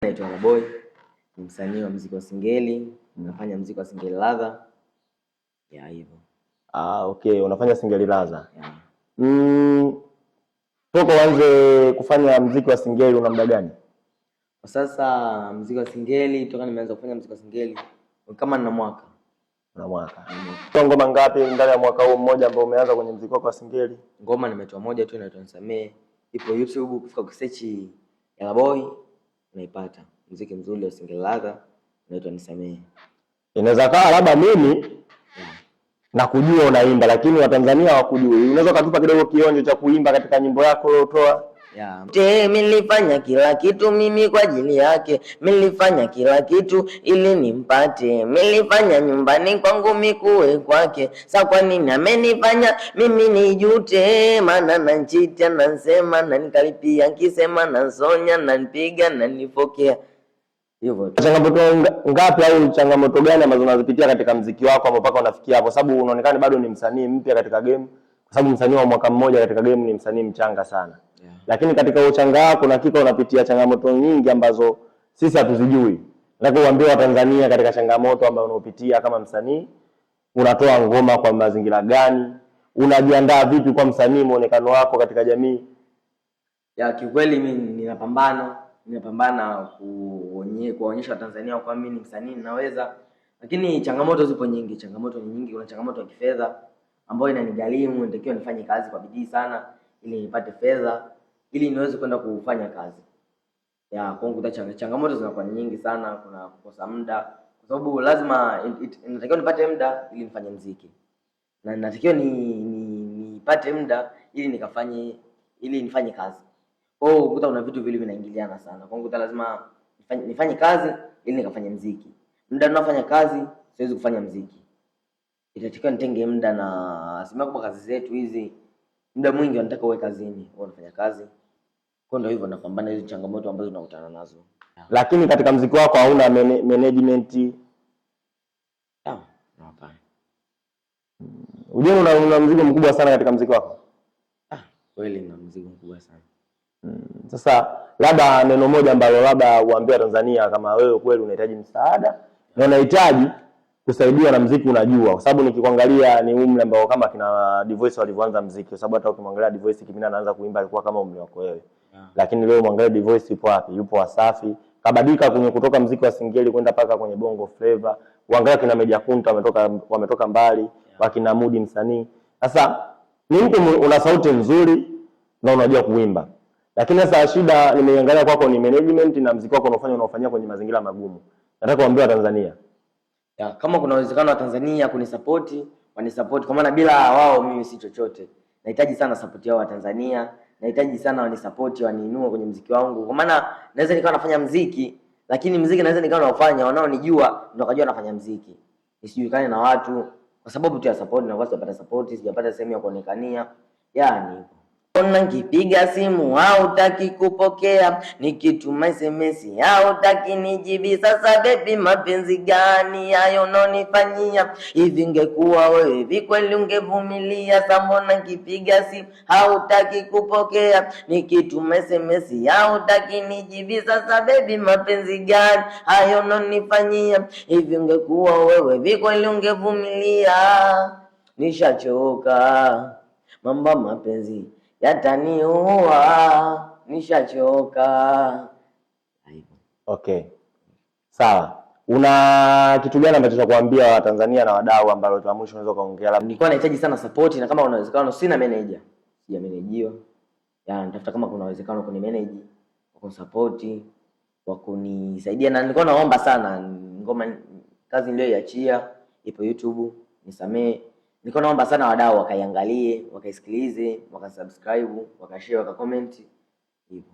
Naitwa Boy, ni msanii wa muziki wa Singeli, nafanya muziki wa Singeli ladha. Ya hivyo. Okay, unafanya Singeli ladha. Toka uanze kufanya muziki wa Singeli una muda gani? Kwa sasa muziki wa Singeli toka nimeanza kufanya muziki wa Singeli kama na mwaka. Na mwaka. Ngoma ngapi ndani ya mwaka huu mmoja ambao umeanza kwenye muziki wako wa Singeli? Ngoma nimetoa moja tu inaitwa Nisamee. Ipo YouTube, ukifika kusearch Yalla Boy unaipata. Muziki mzuri wa Singeli ladha unaitwa Nisamee. Inaweza kaa labda mimi na kujua unaimba lakini Watanzania hawakujui. Unaweza kutupa kidogo kionjo cha kuimba katika nyimbo yako uliyotoa? Nilifanya kila kitu mimi kwa ajili yake, nilifanya kila kitu ili nimpate, nilifanya nyumbani kwangu mikuwe kwake. Sasa kwa nini amenifanya mimi nijute? Maana nanchita nansema na nikalipia, nikisema nansonya na nipiga na nifokea. Hivyo changamoto ngapi au changamoto gani ambazo unazipitia katika muziki wako mpaka unafikia hapo? Sababu unaonekana bado ni msanii mpya katika game, kwa sababu msanii wa mwaka mmoja katika game ni msanii mchanga sana. Lakini katika uchanga wako na hakika unapitia changamoto nyingi ambazo sisi hatuzijui. Nataka uambie Watanzania katika changamoto ambazo unapitia kama msanii, unatoa ngoma kwa mazingira gani? Unajiandaa vipi kwa msanii, muonekano wako katika jamii? Kiukweli mimi ninapambana kuonyesha Watanzania kwa mimi ni msanii ninaweza. Lakini changamoto zipo nyingi, kuna changamoto ya kifedha ambayo inanigharimu, natakiwa nifanye kazi kwa bidii sana ili nipate fedha ili niweze kwenda kufanya kazi. Kwangu changamoto zinakuwa nyingi sana, kuna kukosa muda kwa sababu lazima natakiwa nipate muda ili nifanye muziki. Na natakiwa nipate muda ili nifanye kazi. Ukuta una vitu vile vinaingiliana sana. Kwangu lazima nifanye kazi ili nikafanye muziki. Muda ninafanya kazi siwezi kufanya muziki. Itatakiwa nitenge muda na simama kwa kazi zetu hizi. Muda mwingi nataka uwe kazini, unafanya kazi. Kwa ndio hivyo napambana hizo changamoto ambazo tunakutana nazo. Lakini katika muziki wako hauna management? Hapana. Unajua una mzigo mkubwa sana katika muziki wako? Kweli na mzigo mkubwa sana. Sasa labda neno moja ambalo labda uambie Tanzania kama wewe kweli unahitaji msaada na unahitaji kusaidiwa na muziki unajua, kwa sababu nikikuangalia ni umri ambao kama kina Dvoice walivyoanza muziki, kwa sababu hata ukimwangalia Dvoice kipindi anaanza kuimba alikuwa kama umri wako wewe. Lakini leo mwangalie Dvoice yupo wapi? Yupo Wasafi. Kabadilika kwenye kutoka muziki wa Singeli kwenda paka kwenye Bongo Flava. Uangalia kina Meja Kunta wametoka mbali, wakina Mudi msanii. Sasa ni mtu una sauti nzuri na unajua kuimba. Lakini sasa shida nimeangalia kwako ni management na muziki wako unaofanyia kwenye mazingira magumu. Nataka kuambia Tanzania kama kuna uwezekano wa Tanzania kunisupport, wanisupport kwa maana bila wao mimi si chochote. Nahitaji sana support yao wa Tanzania. Nahitaji sana wanisupport, waniinue kwenye muziki wangu. Kwa maana naweza nikawa nafanya muziki, lakini muziki naweza nikawa naufanya wanaonijua ndio wakajua nafanya muziki. Nisijulikane na watu kwa sababu tu ya support na watu wapata support, sijapata sehemu ya kuonekania. Nikipiga simu hautaki kupokea, nikituma SMS hautaki nijibi. Sasa baby, mapenzi gani hayo unanifanyia? Hivi ingekuwa wewe vikweli ungevumilia? Sasa mbona nikipiga simu hautaki kupokea, nikituma SMS hautaki nijibi. Sasa baby, mapenzi gani hayo unanifanyia? Hivi ingekuwa wewe vikweli ungevumilia? Nishachoka mambo mapenzi yataniua, nishachoka. Okay. Sawa. Una kitu gani ambacho cha kuambia Watanzania na wadau ambao kwa mwisho unaweza kaongea? Labda nilikuwa nahitaji sana support na kama unawezekano sina manager. Sijamanajiwa. Nitafuta kama kuna uwezekano kuni manage, kwa support, kwa kunisaidia na nilikuwa naomba sana ngoma kazi niliyoiachia ipo YouTube, Nisamee. Nilikuwa naomba sana wadau wakaiangalie, wakaisikilize, wakasubscribe, wakashare, wakacomment hivyo.